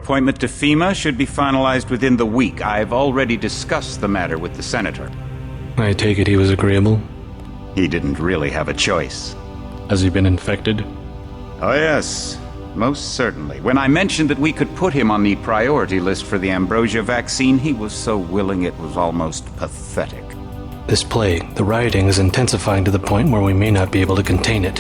appointment to FEMA should be finalized within the week. I've already discussed the matter with the senator. I take it he was agreeable? He didn't really have a choice. Has he been infected? Oh yes, most certainly. When I mentioned that we could put him on the priority list for the ambrosia vaccine, he was so willing it was almost pathetic. This plague, the rioting is intensifying to the point where we may not be able to contain it.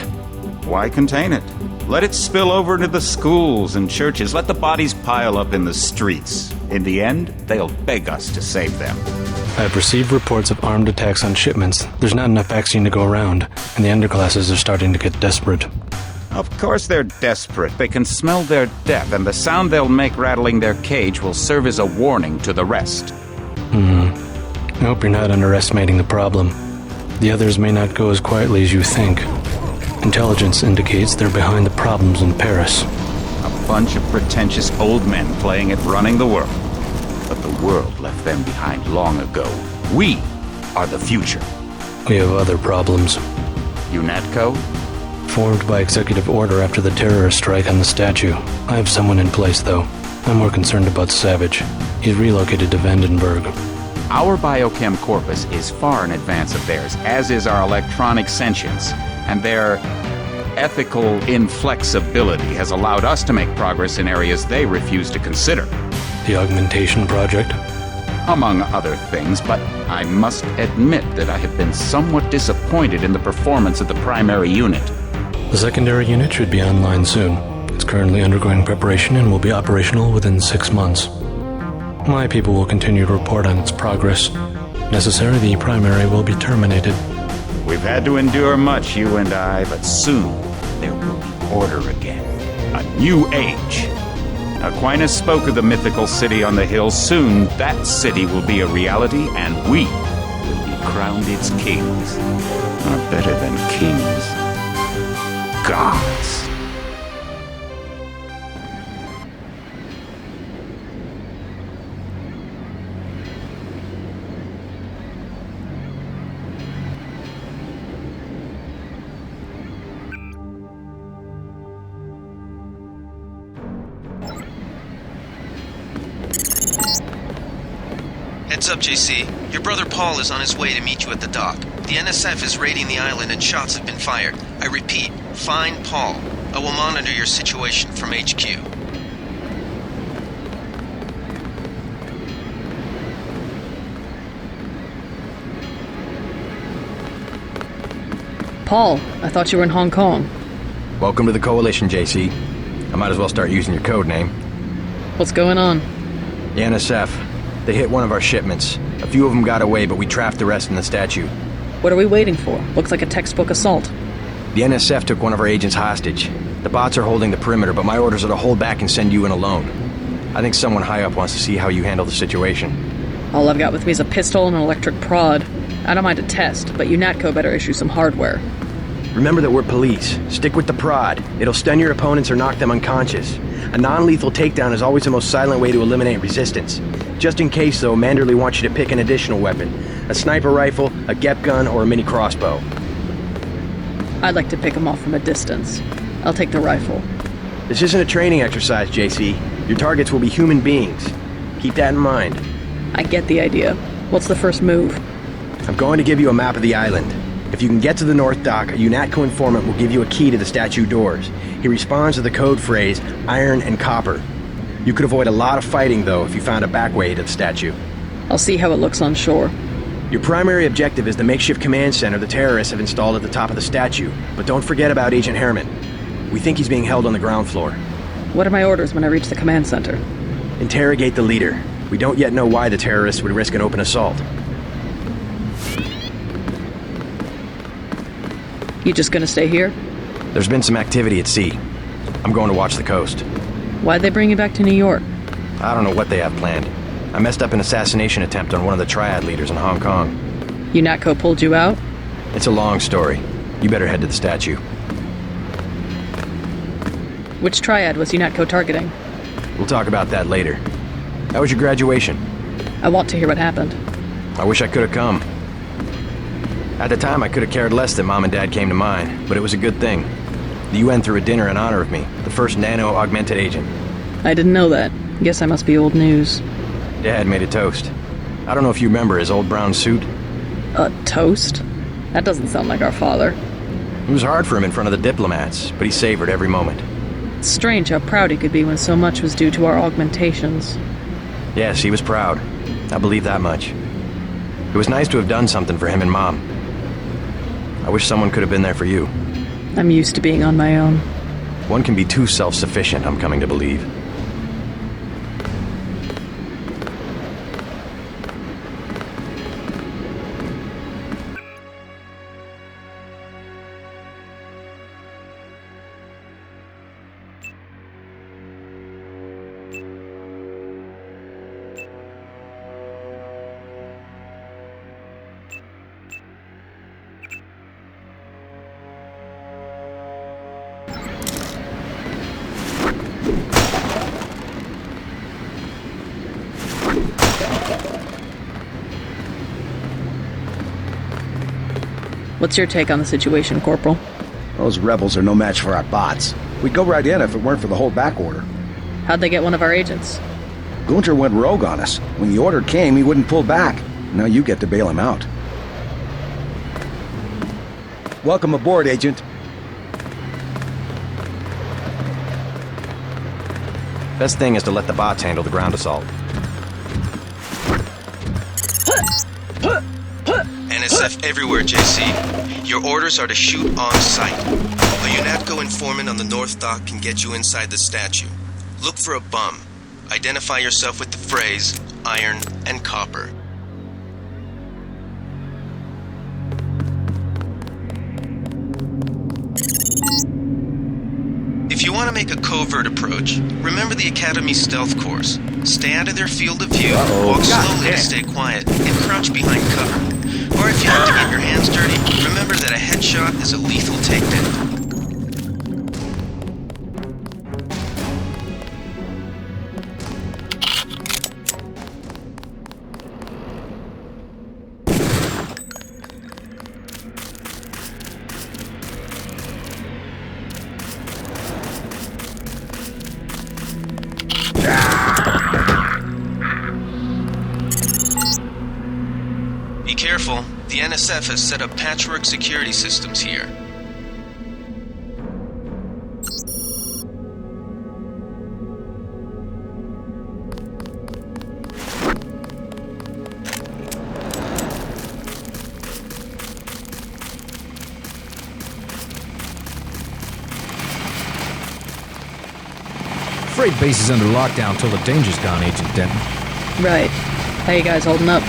Why contain it? Let it spill over into the schools and churches. Let the bodies pile up in the streets. In the end, they'll beg us to save them. I've received reports of armed attacks on shipments. There's not enough vaccine to go around, and the underclasses are starting to get desperate. Of course they're desperate. They can smell their death, and the sound they'll make rattling their cage will serve as a warning to the rest. I hope you're not underestimating the problem. The others may not go as quietly as you think. Intelligence indicates they're behind the problems in Paris. A bunch of pretentious old men playing at running the world. But the world left them behind long ago. We are the future. We have other problems. Junatko? Formed by executive order after the terrorist strike on the statue. I have someone in place, though. I'm more concerned about Savage. He's relocated to Vandenberg. Our biochem corpus is far in advance of theirs, as is our electronic sentience, and their ethical inflexibility has allowed us to make progress in areas they refuse to consider. The Augmentation Project? Among other things, but I must admit that I have been somewhat disappointed in the performance of the primary unit. The secondary unit should be online soon. It's currently undergoing preparation and will be operational within 6 months. My people will continue to report on its progress. If necessary, the primary will be terminated. We've had to endure much, you and I, but soon there will be order again. A new age. Aquinas spoke of the mythical city on the hill. Soon that city will be a reality, and we will be crowned its kings. Or better than kings, gods. Heads up, JC. Your brother Paul is on his way to meet you at the dock. The NSF is raiding the island and shots have been fired. I repeat, find Paul. I will monitor your situation from HQ. Paul, I thought you were in Hong Kong. Welcome to the Coalition, JC. I might as well start using your code name. What's going on? The NSF. They hit one of our shipments. A few of them got away, but we trapped the rest in the statue. What are we waiting for? Looks like a textbook assault. The NSF took one of our agents hostage. The bots are holding the perimeter, but my orders are to hold back and send you in alone. I think someone high up wants to see how you handle the situation. All I've got with me is a pistol and an electric prod. I don't mind a test, but Junatko better issue some hardware. Remember that we're police. Stick with the prod. It'll stun your opponents or knock them unconscious. A non-lethal takedown is always the most silent way to eliminate resistance. Just in case, though, Manderley wants you to pick an additional weapon. A sniper rifle, a GEP gun, or a mini crossbow. I'd like to pick him off from a distance. I'll take the rifle. This isn't a training exercise, JC. Your targets will be human beings. Keep that in mind. I get the idea. What's the first move? I'm going to give you a map of the island. If you can get to the North Dock, a Junatko informant will give you a key to the statue doors. He responds to the code phrase, iron and copper. You could avoid a lot of fighting, though, if you found a back way to the statue. I'll see how it looks on shore. Your primary objective is the makeshift command center the terrorists have installed at the top of the statue. But don't forget about Agent Herman. We think he's being held on the ground floor. What are my orders when I reach the command center? Interrogate the leader. We don't yet know why the terrorists would risk an open assault. You just gonna stay here? There's been some activity at sea. I'm going to watch the coast. Why'd they bring you back to New York? I don't know what they have planned. I messed up an assassination attempt on one of the Triad leaders in Hong Kong. Junatko pulled you out? It's a long story. You better head to the statue. Which Triad was Junatko targeting? We'll talk about that later. How was your graduation? I want to hear what happened. I wish I could have come. At the time, I could have cared less that Mom and Dad came to mine, but it was a good thing. The UN threw a dinner in honor of me, the first nano-augmented agent. I didn't know that. Guess I must be old news. Dad made a toast. I don't know if you remember his old brown suit. A toast? That doesn't sound like our father. It was hard for him in front of the diplomats, but he savored every moment. It's strange how proud he could be when so much was due to our augmentations. Yes, he was proud. I believe that much. It was nice to have done something for him and Mom. I wish someone could have been there for you. I'm used to being on my own. One can be too self-sufficient, I'm coming to believe. What's your take on the situation, Corporal? Those rebels are no match for our bots. We'd go right in if it weren't for the holdback order. How'd they get one of our agents? Gunter went rogue on us. When the order came, he wouldn't pull back. Now you get to bail him out. Welcome aboard, Agent. Best thing is to let the bots handle the ground assault. NSF everywhere, JC. Your orders are to shoot on sight. A Unatco informant on the North Dock can get you inside the statue. Look for a bum. Identify yourself with the phrase, iron and copper. If you want to make a covert approach, remember the Academy stealth course. Stay out of their field of view, walk slowly to stay quiet, and crouch behind cover. Or if you have to get your hands dirty, remember that a headshot is a lethal takedown. Be careful. The NSF has set up patchwork security systems here. Freight base is under lockdown till the danger's gone, Agent Denton. Right. How you guys holding up?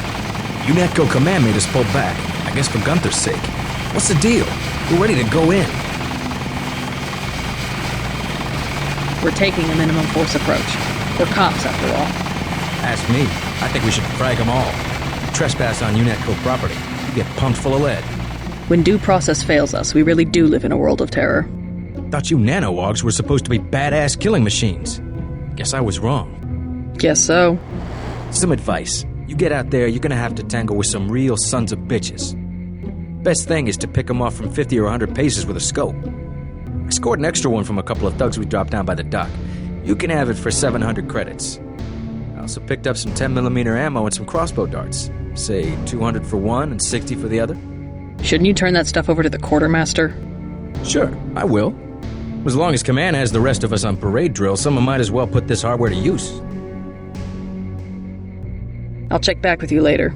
Unatco command made us pull back, I guess for Gunther's sake. What's the deal? We're ready to go in. We're taking a minimum force approach. We're cops, after all. Ask me. I think we should frag them all. Trespass on Unatco property. Get pumped full of lead. When due process fails us, we really do live in a world of terror. Thought you nanowogs were supposed to be badass killing machines. Guess I was wrong. Guess so. Some advice. You get out there, you're gonna have to tangle with some real sons of bitches. Best thing is to pick them off from 50 or 100 paces with a scope. I scored an extra one from a couple of thugs we dropped down by the dock. You can have it for 700 credits. I also picked up some 10mm ammo and some crossbow darts. Say 200 for one and 60 for the other. Shouldn't you turn that stuff over to the quartermaster? Sure, I will. As long as Command has the rest of us on parade drill, someone might as well put this hardware to use. I'll check back with you later.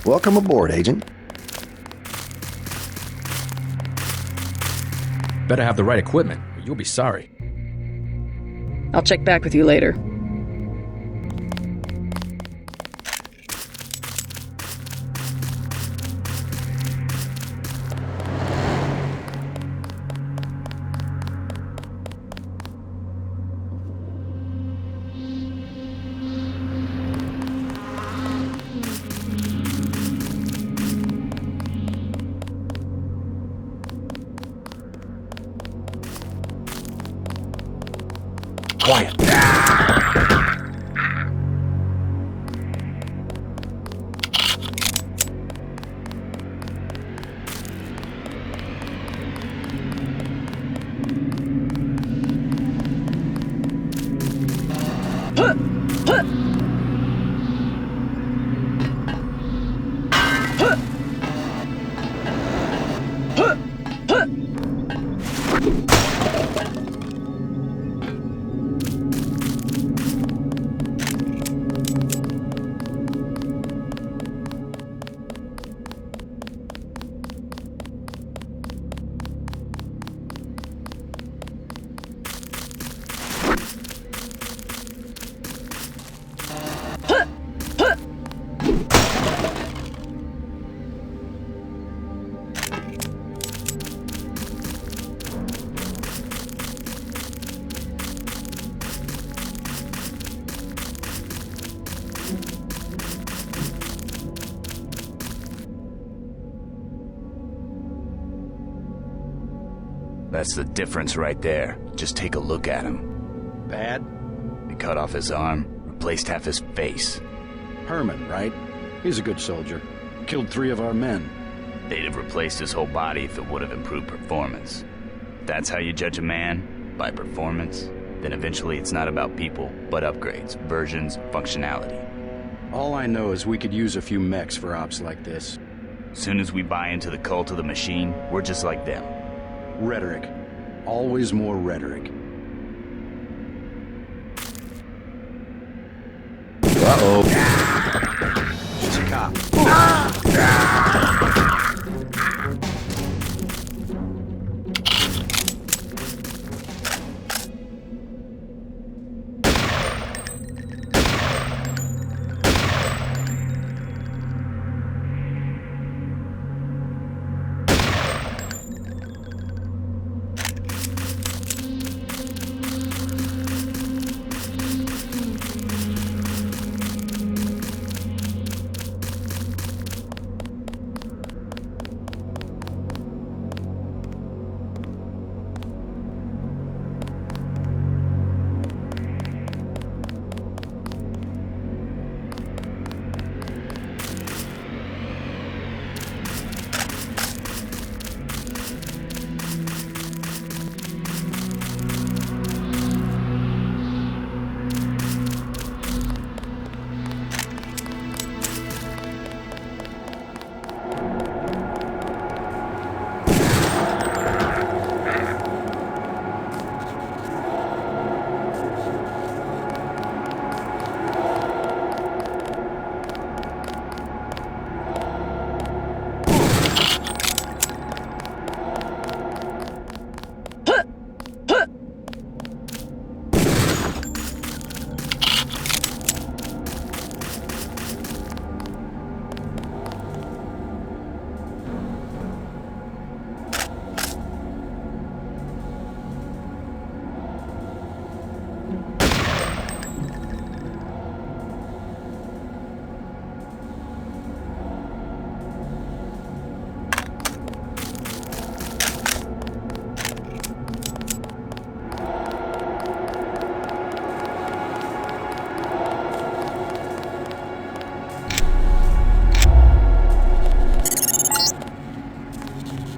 Welcome aboard, Agent. Better have the right equipment, or you'll be sorry. I'll check back with you later. Quiet. That's the difference right there. Just take a look at him. Bad? They cut off his arm, replaced half his face. Herman, right? He's a good soldier. Killed 3 of our men. They'd have replaced his whole body if it would have improved performance. If that's how you judge a man, by performance, then eventually it's not about people, but upgrades, versions, functionality. All I know is we could use a few mechs for ops like this. Soon as we buy into the cult of the machine, we're just like them. Rhetoric. Always more rhetoric. Uh-oh. It's a cop.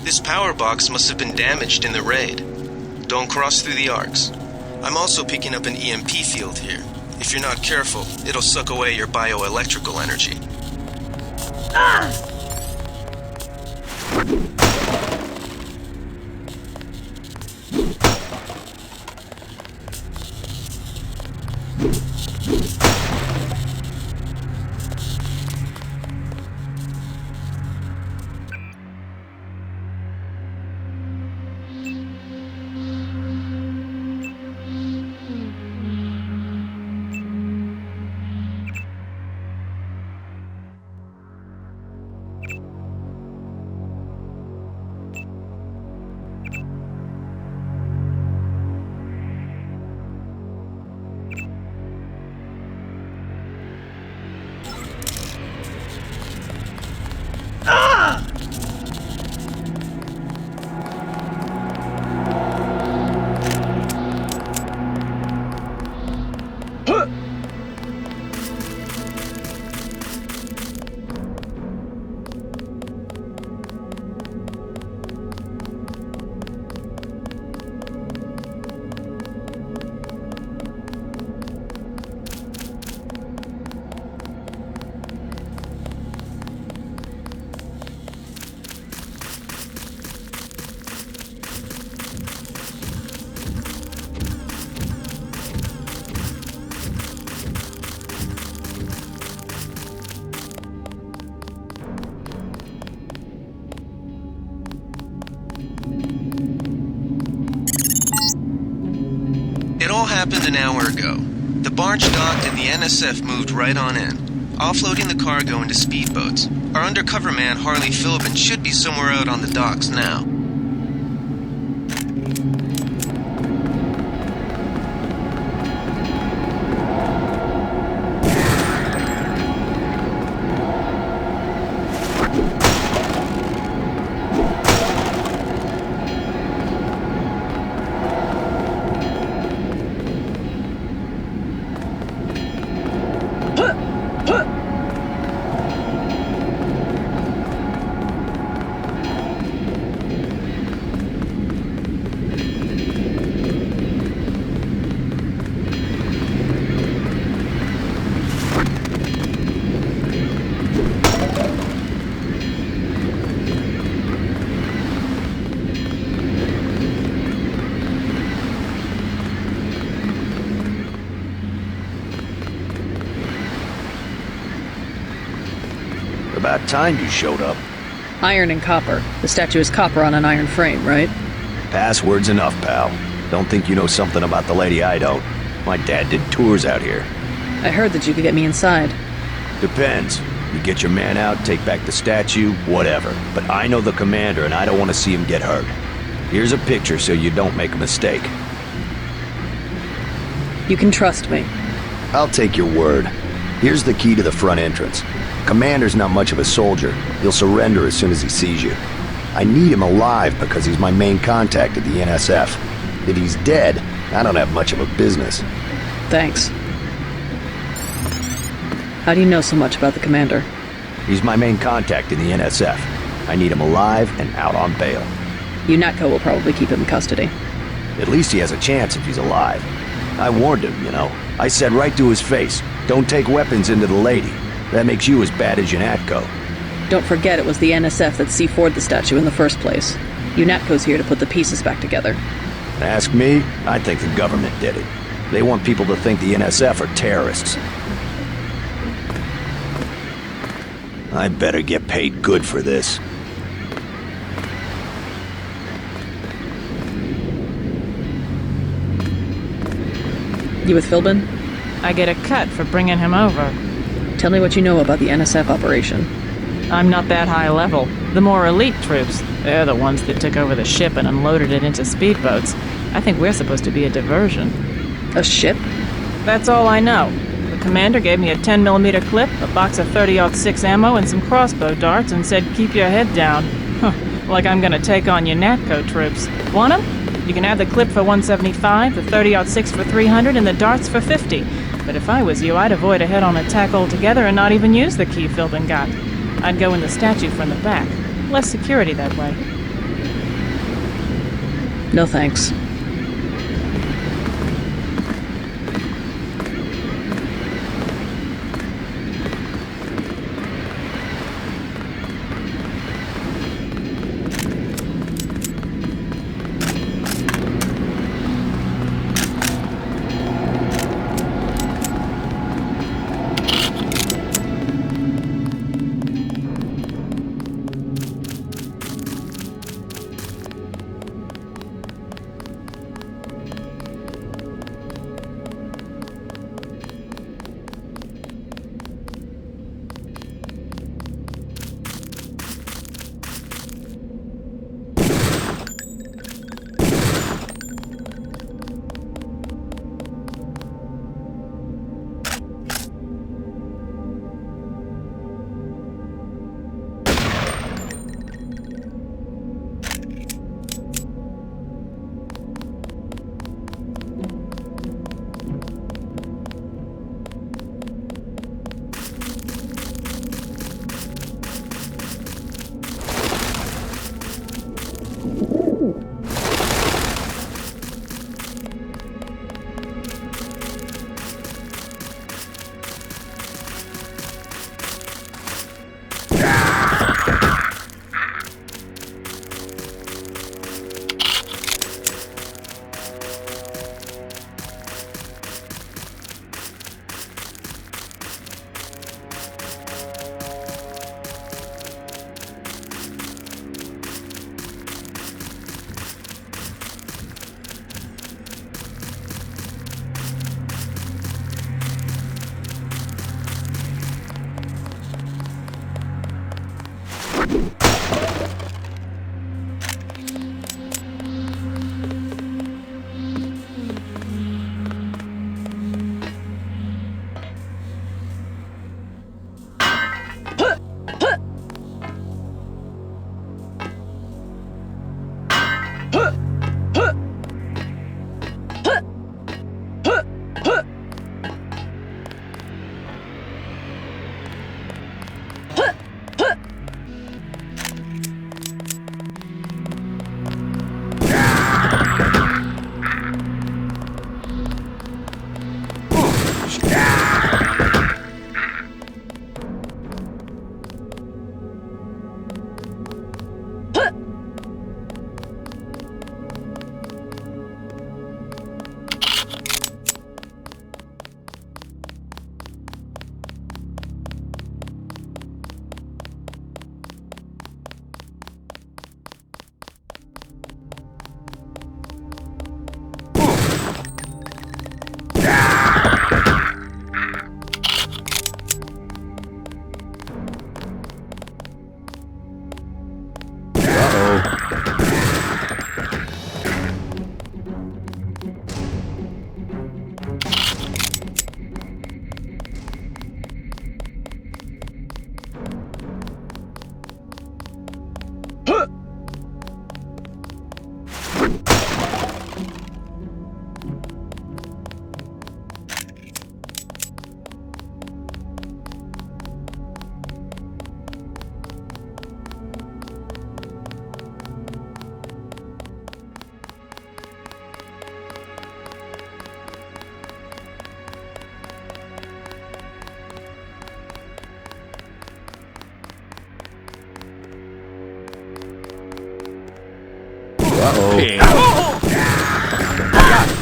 This power box must have been damaged in the raid. Don't cross through the arcs. I'm also picking up an EMP field here. If you're not careful, it'll suck away your bioelectrical energy. happened an hour ago. The barge docked and the NSF moved right on in, offloading the cargo into speedboats. Our undercover man, Harley Philbin, should be somewhere out on the docks now. About time you showed up. Iron and copper. The statue is copper on an iron frame, right? Password's enough, pal. Don't think you know something about the lady I don't. My dad did tours out here. I heard that you could get me inside. Depends. You get your man out, take back the statue, whatever. But I know the commander and I don't want to see him get hurt. Here's a picture so you don't make a mistake. You can trust me. I'll take your word. Here's the key to the front entrance. Commander's not much of a soldier. He'll surrender as soon as he sees you. I need him alive because he's my main contact at the NSF. If he's dead, I don't have much of a business. Thanks. How do you know so much about the commander? He's my main contact in the NSF. I need him alive and out on bail. Yunatko will probably keep him in custody. At least he has a chance if he's alive. I warned him, you know. I said right to his face, don't take weapons into the lady. That makes you as bad as Yunatko. Don't forget it was the NSF that C4'd the statue in the first place. Yunatko's here to put the pieces back together. Ask me, I think the government did it. They want people to think the NSF are terrorists. I better get paid good for this. You with Philbin? I get a cut for bringing him over. Tell me what you know about the NSF operation. I'm not that high level. The more elite troops, they're the ones that took over the ship and unloaded it into speedboats. I think we're supposed to be a diversion. A ship? That's all I know. The commander gave me a 10mm clip, a box of 30-06 ammo, and some crossbow darts and said, keep your head down. Huh, like I'm gonna take on Yunatko troops. Want 'em? You can have the clip for 175, the 30-06 for 300, and the darts for 50. But if I was you, I'd avoid a head-on attack altogether and not even use the key Philbin got. I'd go in the statue from the back. Less security that way. No thanks.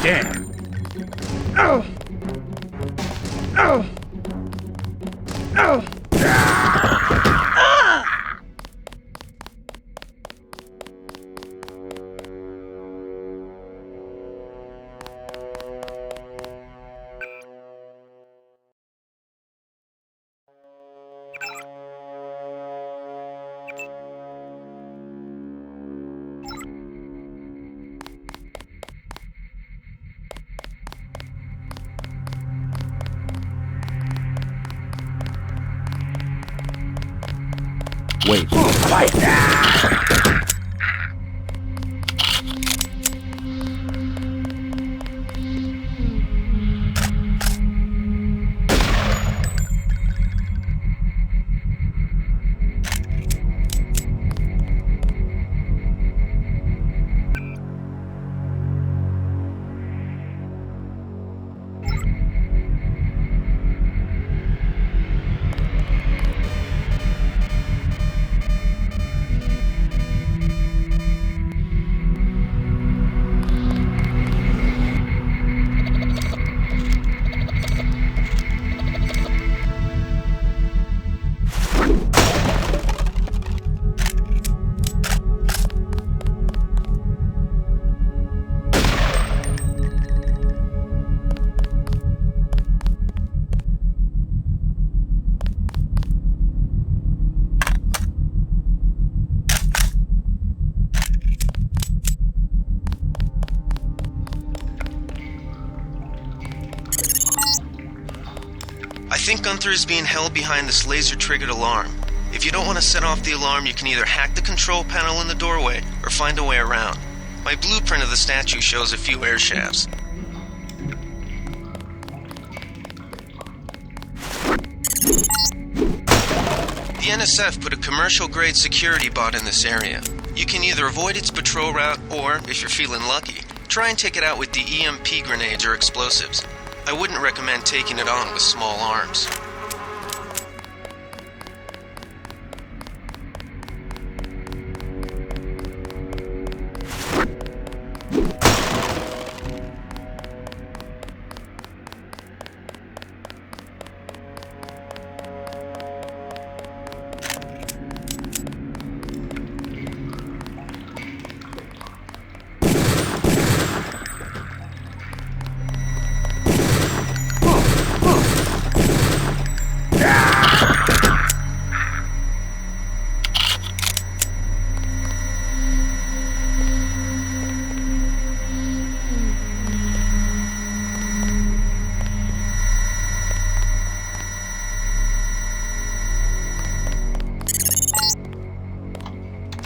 Damn. Wait, quiet. I think Gunther is being held behind this laser-triggered alarm. If you don't want to set off the alarm, you can either hack the control panel in the doorway or find a way around. My blueprint of the statue shows a few air shafts. The NSF put a commercial-grade security bot in this area. You can either avoid its patrol route or, if you're feeling lucky, try and take it out with the EMP grenades or explosives. I wouldn't recommend taking it on with small arms.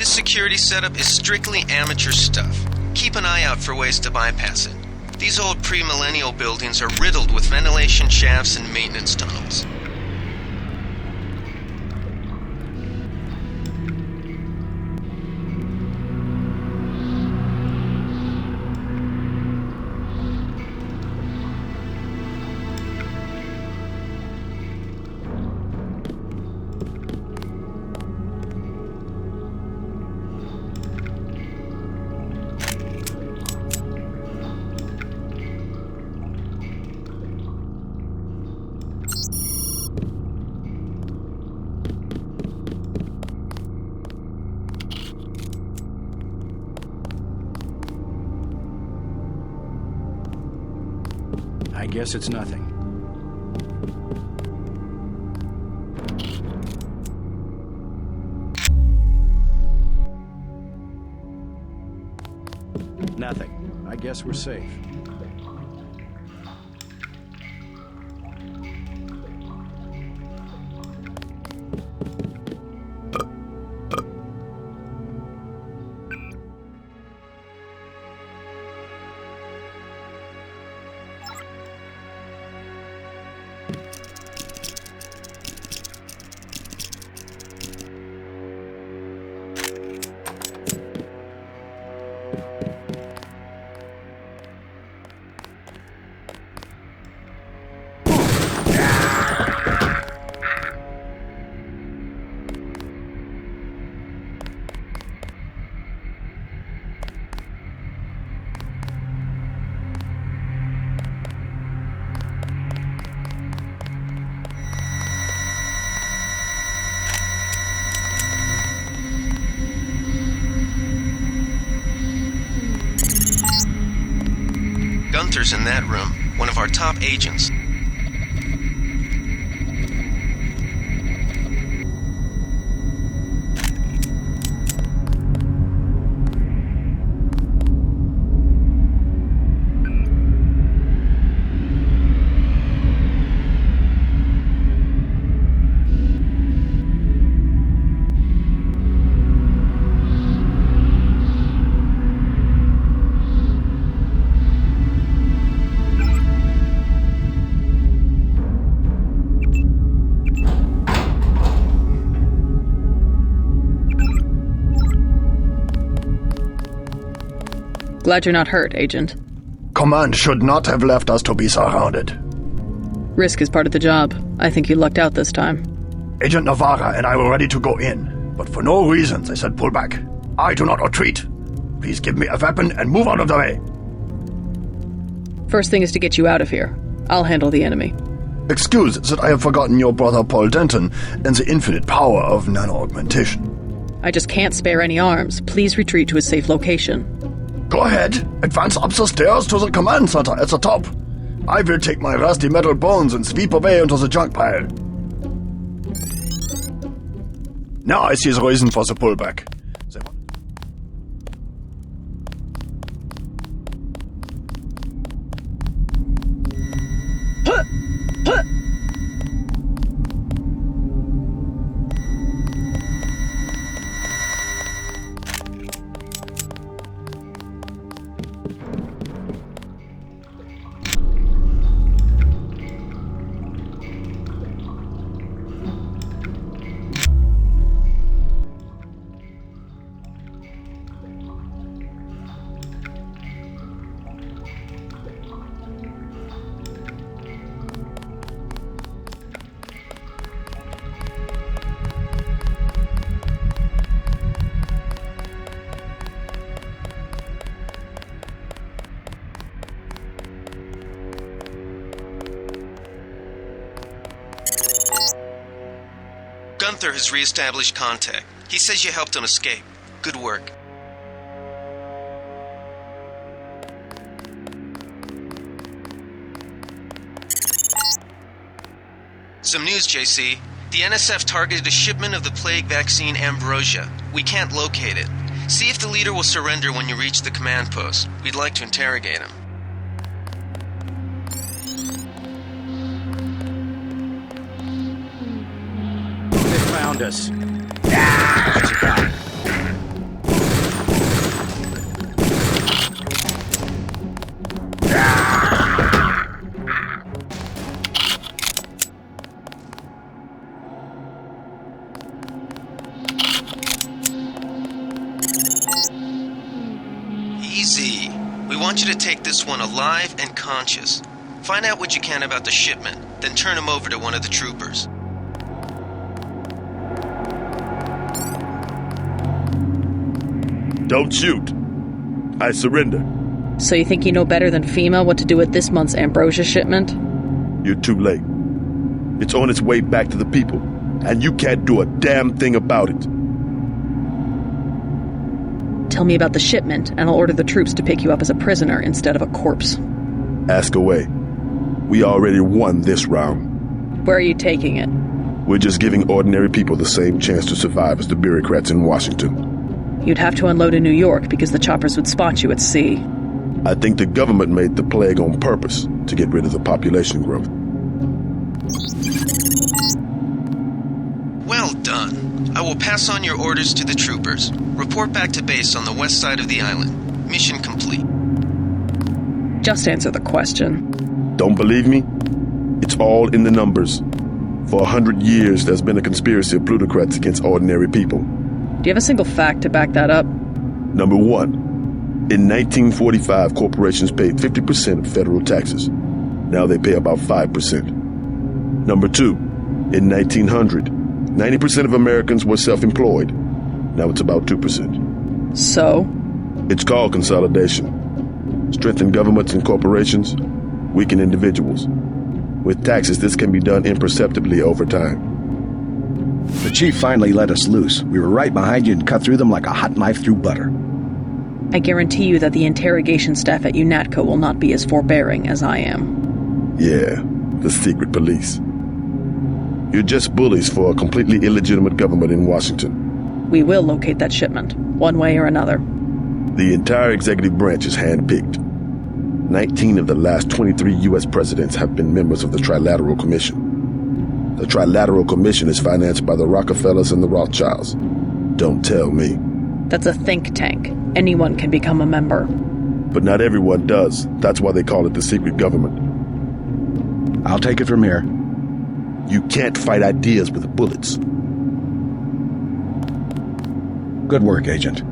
Security setup is strictly amateur stuff. Keep an eye out for ways to bypass it. These old pre-millennial buildings are riddled with ventilation shafts and maintenance tunnels. I guess it's nothing. Nothing. I guess we're safe. Gunther's in that room, one of our top agents. Glad you're not hurt, Agent. Command should not have left us to be surrounded. Risk is part of the job. I think you lucked out this time. Agent Navarra and I were ready to go in, but for no reason they said pull back. I do not retreat. Please give me a weapon and move out of the way. First thing is to get you out of here. I'll handle the enemy. Excuse that I have forgotten your brother Paul Denton and the infinite power of nano-augmentation. I just can't spare any arms. Please retreat to a safe location. Go ahead. Advance up the stairs to the command center at the top. I will take my rusty metal bones and sweep away into the junk pile. Now I see the reason for the pullback. Gunther has re-established contact. He says you helped him escape. Good work. Some news, JC. The NSF targeted a shipment of the plague vaccine Ambrosia. We can't locate it. See if the leader will surrender when you reach the command post. We'd like to interrogate him. Found us. What you got? Easy. We want you to take this one alive and conscious. Find out what you can about the shipment, then turn him over to one of the troopers. Don't shoot. I surrender. So you think you know better than FEMA what to do with this month's Ambrosia shipment? You're too late. It's on its way back to the people, and you can't do a damn thing about it. Tell me about the shipment, and I'll order the troops to pick you up as a prisoner instead of a corpse. Ask away. We already won this round. Where are you taking it? We're just giving ordinary people the same chance to survive as the bureaucrats in Washington. You'd have to unload in New York because the choppers would spot you at sea. I think the government made the plague on purpose to get rid of the population growth. Well done. I will pass on your orders to the troopers. Report back to base on the west side of the island. Mission complete. Just answer the question. Don't believe me? It's all in the numbers. For 100 years, there's been a conspiracy of plutocrats against ordinary people. Do you have a single fact to back that up? Number one, in 1945, corporations paid 50% of federal taxes. Now they pay about 5%. Number two, in 1900, 90% of Americans were self-employed. Now it's about 2%. So? It's called consolidation. Strengthen governments and corporations, weaken individuals. With taxes, this can be done imperceptibly over time. The chief finally let us loose. We were right behind you and cut through them like a hot knife through butter. I guarantee you that the interrogation staff at Junatko will not be as forbearing as I am. Yeah, the secret police. You're just bullies for a completely illegitimate government in Washington. We will locate that shipment, one way or another. The entire executive branch is handpicked. 19 of the last 23 U.S. presidents have been members of the Trilateral Commission. The Trilateral Commission is financed by the Rockefellers and the Rothschilds. Don't tell me. That's a think tank. Anyone can become a member. But not everyone does. That's why they call it the secret government. I'll take it from here. You can't fight ideas with bullets. Good work, Agent.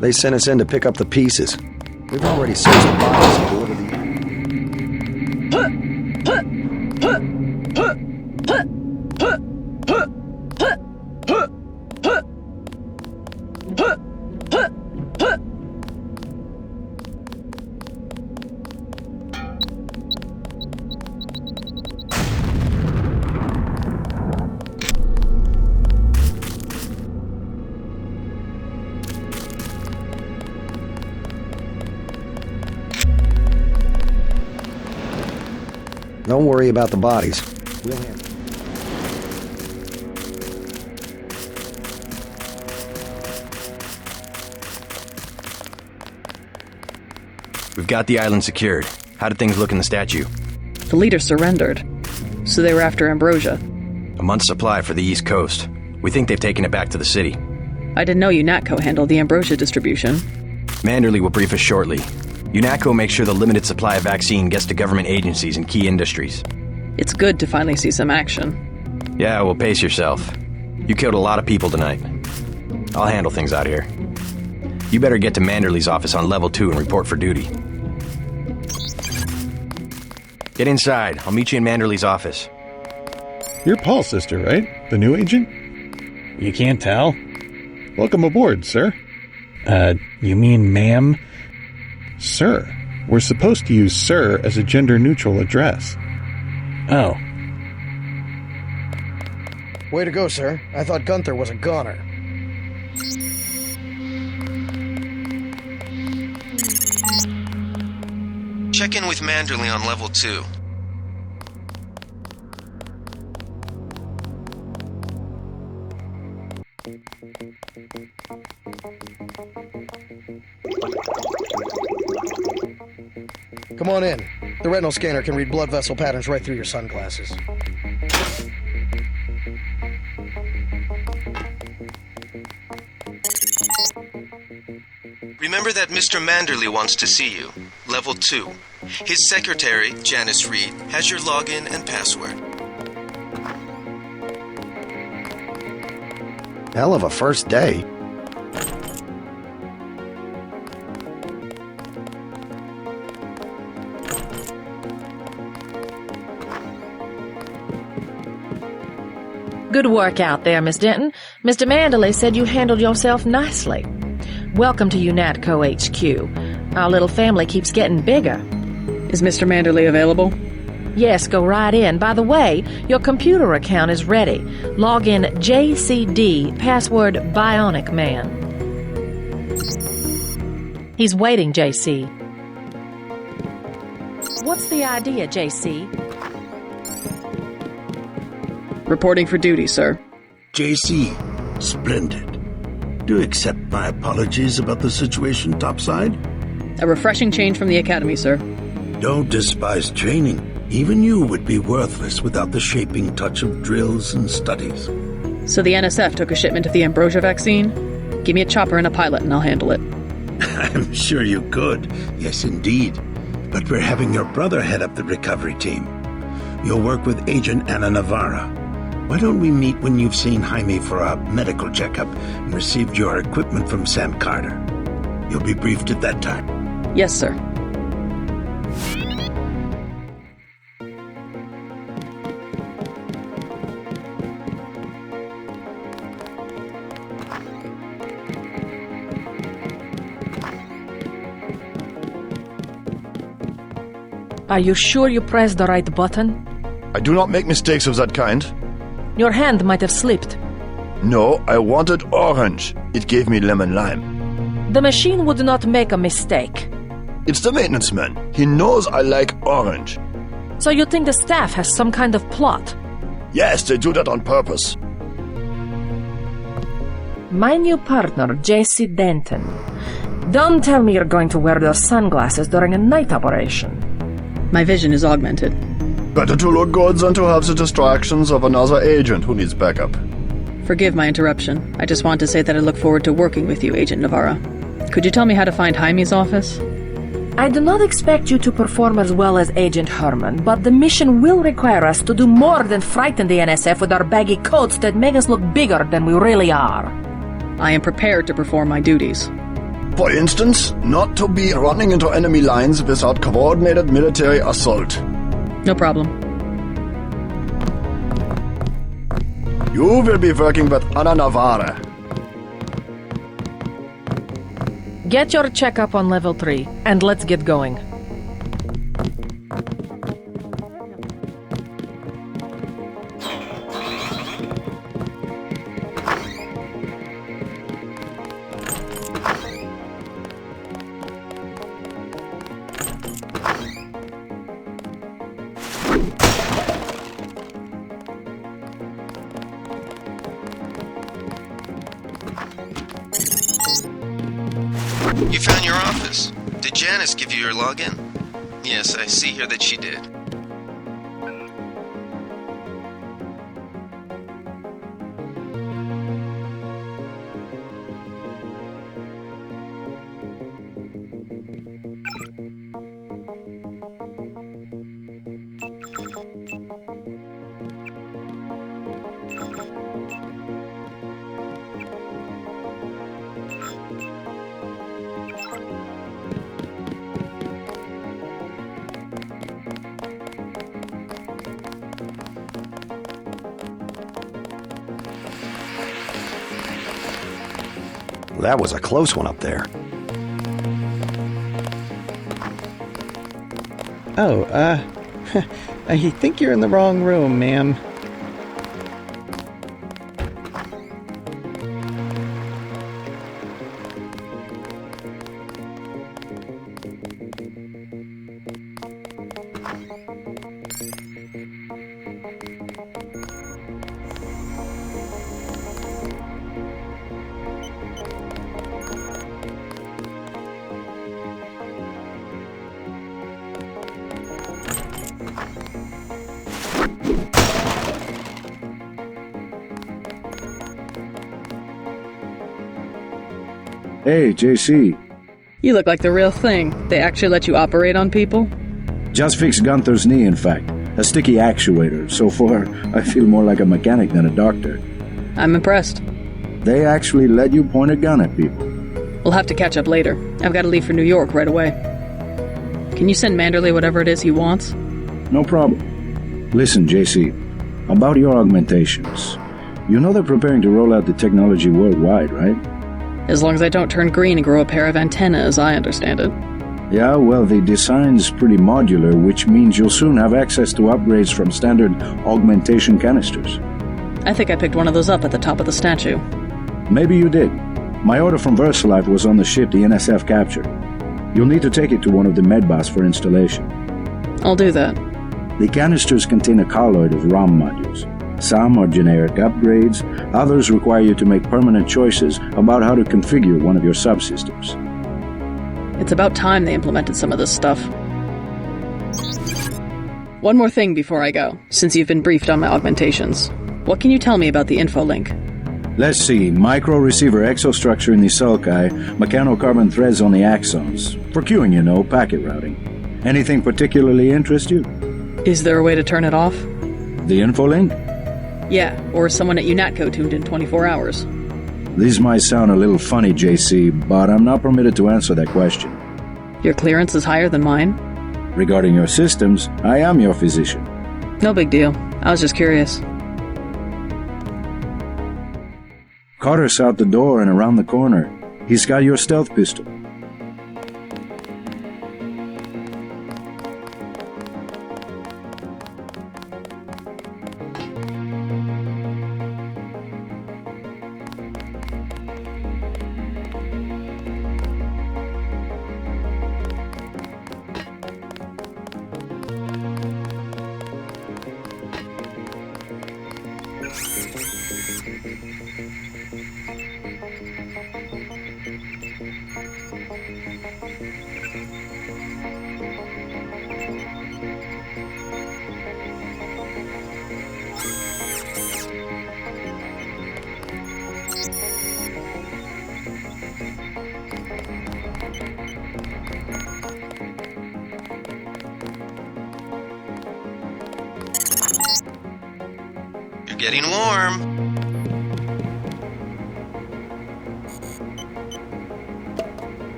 They sent us in to pick up the pieces. We've already searched the bodies and delivered the... Don't worry about the bodies. We'll handle it. We've got the island secured. How did things look in the statue? The leader surrendered, so they were after ambrosia. A month's supply for the East Coast. We think they've taken it back to the city. I didn't know Junatko handled the ambrosia distribution. Manderley will brief us shortly. Junatko makes sure the limited supply of vaccine gets to government agencies and key industries. It's good to finally see some action. Yeah, well, pace yourself. You killed a lot of people tonight. I'll handle things out here. You better get to Manderley's office on level 2 and report for duty. Get inside. I'll meet you in Manderley's office. You're Paul's sister, right? The new agent? You can't tell. Welcome aboard, sir. You mean ma'am? Sir. We're supposed to use sir as a gender-neutral address. Oh. Way to go, sir. I thought Gunther was a goner. Check in with Manderley on level 2. Come on in. The retinal scanner can read blood vessel patterns right through your sunglasses. Remember that Mr. Manderley wants to see you. Level 2. His secretary, Janice Reed, has your login and password. Hell of a first day. Good work out there, Miss Denton. Mr. Manderley said you handled yourself nicely. Welcome to Junatko HQ. Our little family keeps getting bigger. Is Mr. Manderley available? Yes, go right in. By the way, your computer account is ready. Log in JCD, password Bionic Man. He's waiting, JC. What's the idea, JC? Reporting for duty, sir. JC, splendid. Do you accept my apologies about the situation topside? A refreshing change from the academy, sir. Don't despise training. Even you would be worthless without the shaping touch of drills and studies. So the NSF took a shipment of the ambrosia vaccine? Give me a chopper and a pilot and I'll handle it. I'm sure you could. Yes, indeed. But we're having your brother head up the recovery team. You'll work with Agent Ana Navarra. Why don't we meet when you've seen Jaime for a medical checkup and received your equipment from Sam Carter? You'll be briefed at that time. Yes, sir. Are you sure you pressed the right button? I do not make mistakes of that kind. Your hand might have slipped. No, I wanted orange. It gave me lemon lime. The machine would not make a mistake. It's the maintenance man. He knows I like orange. So you think the staff has some kind of plot? Yes, they do that on purpose. My new partner, D Denton. Don't tell me you're going to wear those sunglasses during a night operation. My vision is augmented. Better to look good than to have the distractions of another agent who needs backup. Forgive my interruption. I just want to say that I look forward to working with you, Agent Navarra. Could you tell me how to find Jaime's office? I do not expect you to perform as well as Agent Herman, but the mission will require us to do more than frighten the NSF with our baggy coats that make us look bigger than we really are. I am prepared to perform my duties. For instance, not to be running into enemy lines without coordinated military assault. No problem. You will be working with Ana Navarra. Get your checkup on level 3, and let's get going. You found your office. Did Janice give you your login? Yes, I see here that she did. That was a close one up there. Oh, I think you're in the wrong room, ma'am. Hey, JC. You look like the real thing. They actually let you operate on people? Just fixed Gunther's knee, in fact. A sticky actuator. So far, I feel more like a mechanic than a doctor. I'm impressed. They actually let you point a gun at people. We'll have to catch up later. I've got to leave for New York right away. Can you send Manderley whatever it is he wants? No problem. Listen, JC. About your augmentations. You know they're preparing to roll out the technology worldwide, right? As long as I don't turn green and grow a pair of antennas, I understand it. Yeah, well, the design's pretty modular, which means you'll soon have access to upgrades from standard augmentation canisters. I think I picked one of those up at the top of the statue. Maybe you did. My order from VersaLife was on the ship the NSF captured. You'll need to take it to one of the medbas for installation. I'll do that. The canisters contain a colloid of ROM modules. Some are generic upgrades, others require you to make permanent choices about how to configure one of your subsystems. It's about time they implemented some of this stuff. One more thing before I go, since you've been briefed on my augmentations. What can you tell me about the info link? Let's see. Micro-receiver exostructure in the sulci, mechanocarbon threads on the axons. For queuing, you know, packet routing. Anything particularly interest you? Is there a way to turn it off? The info link? Yeah, or someone at Unatco tuned in 24 hours. This might sound a little funny, JC, but I'm not permitted to answer that question. Your clearance is higher than mine? Regarding your systems, I am your physician. No big deal. I was just curious. Carter's out the door and around the corner. He's got your stealth pistol. You're getting warm.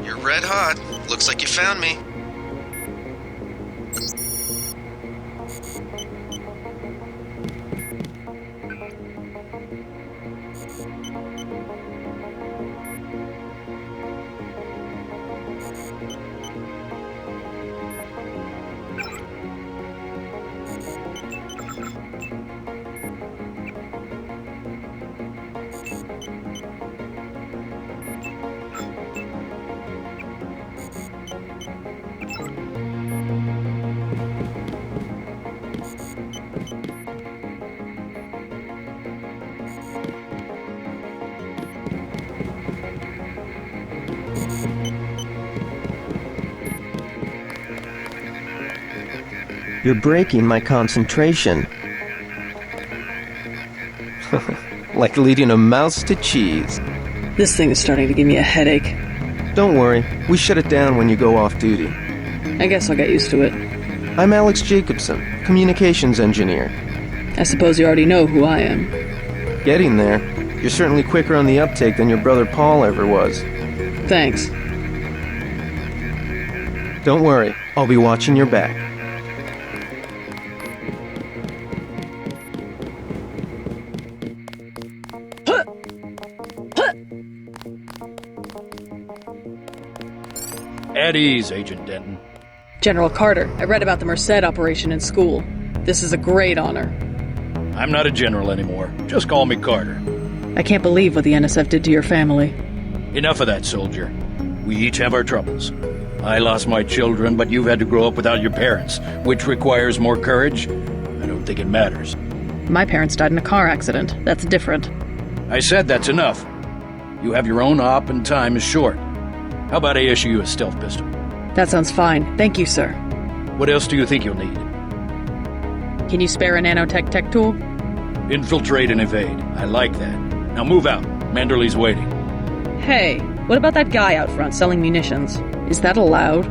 You're red hot. Looks like you found me. You're breaking my concentration. Like leading a mouse to cheese. This thing is starting to give me a headache. Don't worry, we shut it down when you go off duty. I guess I'll get used to it. I'm Alex Jacobson, communications engineer. I suppose you already know who I am. Getting there. You're certainly quicker on the uptake than your brother Paul ever was. Thanks. Don't worry, I'll be watching your back. At ease, Agent Denton. General Carter, I read about the Merced operation in school. This is a great honor. I'm not a general anymore. Just call me Carter. I can't believe what the NSF did to your family. Enough of that, soldier. We each have our troubles. I lost my children, but you've had to grow up without your parents, which requires more courage. I don't think it matters. My parents died in a car accident. That's different. I said that's enough. You have your own op and time is short. How about I issue you a stealth pistol? That sounds fine. Thank you, sir. What else do you think you'll need? Can you spare a nanotech tech tool? Infiltrate and evade. I like that. Now move out. Manderley's waiting. Hey, what about that guy out front selling munitions? Is that allowed?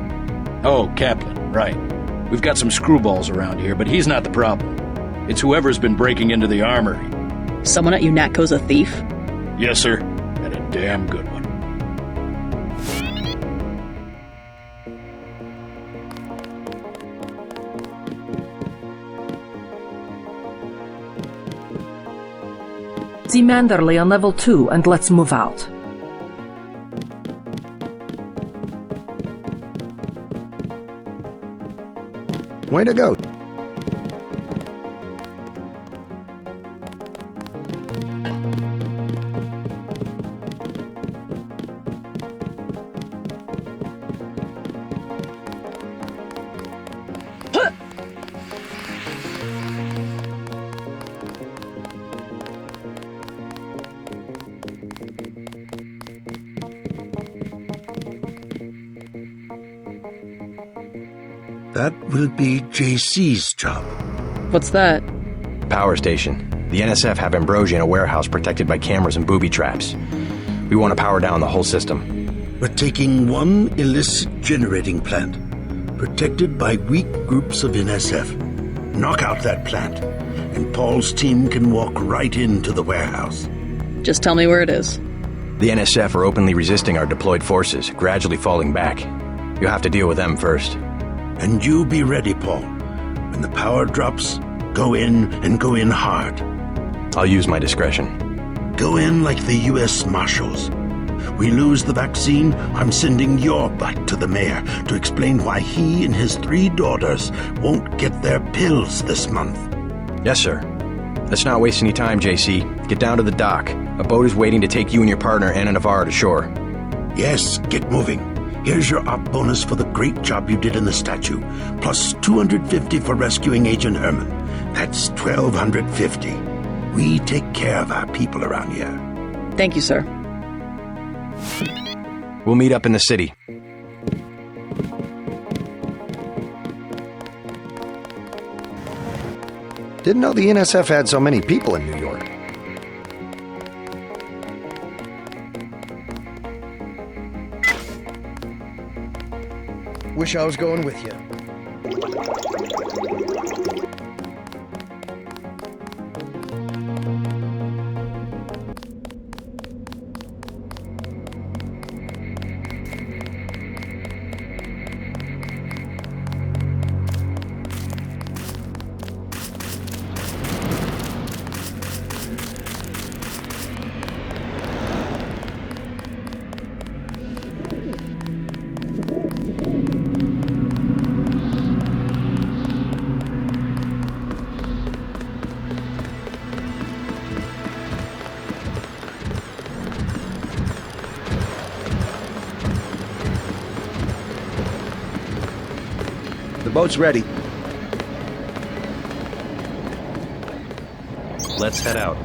Oh, Kaplan, right. We've got some screwballs around here, but he's not the problem. It's whoever's been breaking into the armory. Someone at Unatco's a thief? Yes, sir. And a damn good one. See Manderley on level 2 and let's move out. Way to go. That will be JC's job. What's that? Power station. The NSF have ambrosia in a warehouse protected by cameras and booby traps. We want to power down the whole system. We're taking one illicit generating plant, protected by weak groups of NSF. Knock out that plant, and Paul's team can walk right into the warehouse. Just tell me where it is. The NSF are openly resisting our deployed forces, gradually falling back. You'll have to deal with them first. And you be ready, Paul. When the power drops, go in and go in hard. I'll use my discretion. Go in like the U.S. Marshals. We lose the vaccine, I'm sending your butt to the mayor to explain why he and his 3 daughters won't get their pills this month. Yes, sir. Let's not waste any time, JC. Get down to the dock. A boat is waiting to take you and your partner, Anna Navarro, to shore. Yes, get moving. Here's your op bonus for the great job you did in the statue, plus 250 for rescuing Agent Herman. That's 1,250. We take care of our people around here. Thank you, sir. We'll meet up in the city. Didn't know the NSF had so many people in New York. Wish I was going with you. The boat's ready. Let's head out.